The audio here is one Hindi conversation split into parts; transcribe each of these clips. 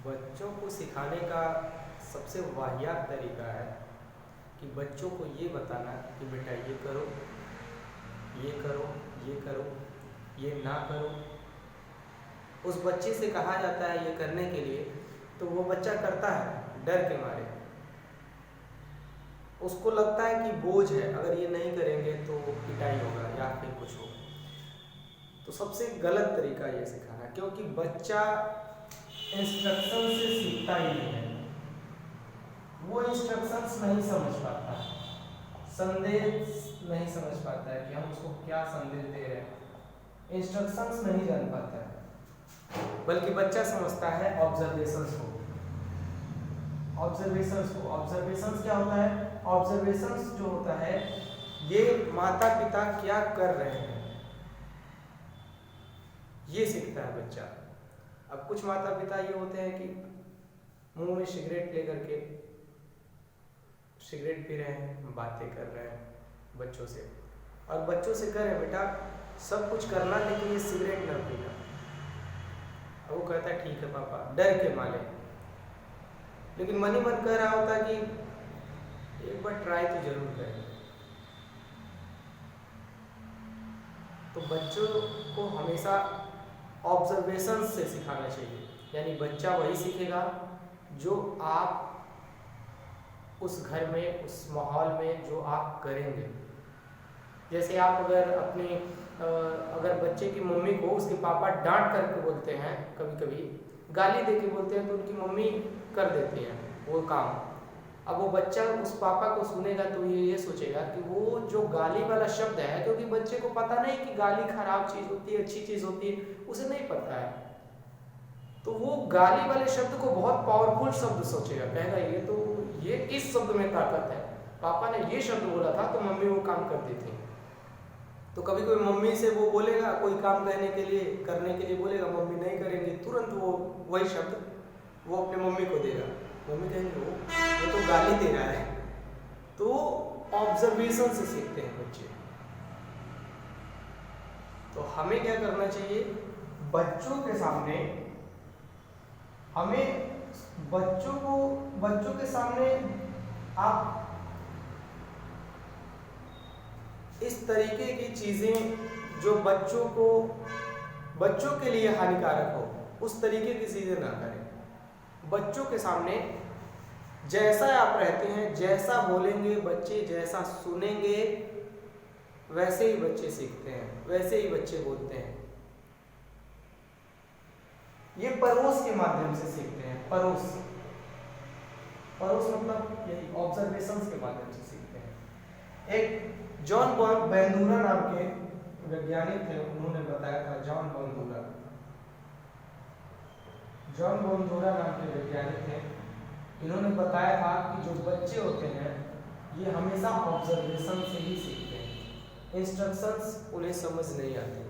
बच्चों को सिखाने का सबसे वाहियात तरीका है कि बच्चों को ये बताना कि बेटा ये करो, ये करो, ये करो, ये ना करो। उस बच्चे से कहा जाता है ये करने के लिए, तो वो बच्चा करता है डर के मारे। उसको लगता है कि बोझ है, अगर ये नहीं करेंगे तो पिटाई होगा या फिर कुछ होगा। तो सबसे गलत तरीका ये सिखाना, क्योंकि बच्चा इंस्ट्रक्शन से सीखता ही नहीं है। वो इंस्ट्रक्शंस नहीं समझ पाता, संदेश नहीं समझ पाता है कि हम उसको क्या संदेश दे रहे हैं। इंस्ट्रक्शंस नहीं जान पाता है, बल्कि बच्चा समझता है ऑब्जर्वेशंस को। ऑब्जर्वेशंस क्या होता है? ऑब्जर्वेशंस जो होता है, ये माता पिता क्या कर रहे हैं ये सीखता है बच्चा। अब कुछ माता पिता ये होते हैं कि मुंह में सिगरेट लेकर के सिगरेट पी रहे हैं, बातें कर रहे हैं बच्चों से, और बच्चों से कह रहे हैं बेटा सब कुछ करना लेकिन ये सिगरेट ना पीना। अब वो कहता है ठीक है पापा, डर के मारे, लेकिन मन ही मन कह रहा होता है कि एक बार ट्राई तो जरूर करें। तो बच्चों को हमेशा ऑब्जर्वेशन से सिखाना चाहिए, यानी बच्चा वही सीखेगा जो आप उस घर में, उस माहौल में जो आप करेंगे। जैसे आप अगर अगर बच्चे की मम्मी को उसके पापा डांट करके बोलते हैं, कभी कभी गाली दे के बोलते हैं, तो उनकी मम्मी कर देती है वो काम। अब वो बच्चा उस पापा को सुनेगा तो ये सोचेगा कि वो जो गाली वाला शब्द है, क्योंकि बच्चे को पता नहीं कि गाली खराब चीज़ होती है, अच्छी चीज़ होती है, उसे नहीं पता है। तो वो गाली वाले शब्द को बहुत पावरफुल शब्द सोचेगा, कहेगा ये इस शब्द में ताकत है, पापा ने ये शब्द बोला था तो मम्मी वो काम कर दी थी। तो कभी कोई मम्मी से वो बोलेगा, कोई काम करने के लिए बोलेगा, मम्मी नहीं करेंगे, तुरंत वो वही शब्द वो अपने मम्मी को देगा। मम्मी कहेंगे वो तो गाली दे रहा है। तो ऑब्जर्वेशन से सीखते हैं बच्चे। तो हमें क्या करना चाहिए? बच्चों के सामने हमें बच्चों के सामने आप इस तरीके की चीजें जो बच्चों के लिए हानिकारक हो, उस तरीके की चीजें ना करें। बच्चों के सामने जैसा आप रहते हैं, जैसा बोलेंगे बच्चे, जैसा सुनेंगे वैसे ही बच्चे सीखते हैं, वैसे ही बच्चे बोलते हैं। ये परोस के माध्यम से सीखते हैं। परोस मतलब यही ऑब्जर्वेशंस के माध्यम से सीखते हैं। एक जॉन बंदूरा नाम के वैज्ञानिक थे, उन्होंने बताया था, जॉन बंदूरा नाम के वैज्ञानिक थे। इन्होंने बताया था कि जो बच्चे होते हैं ये हमेशा ऑब्जर्वेशन से ही सीखते हैं। इंस्ट्रक्शंस उन्हें समझ नहीं आती।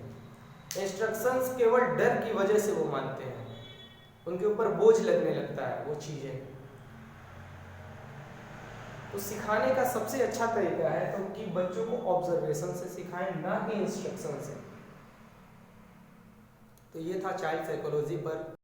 इंस्ट्रक्शंस केवल डर की वजह से वो मानते हैं, उनके ऊपर बोझ लगने लगता है वो चीजें। तो सिखाने का सबसे अच्छा तरीका है तो कि बच्चों को ऑब्जर्वेशन से सिखाएं, ना कि इंस्ट्रक्शन से। तो ये था चाइल्ड साइकोलॉजी पर।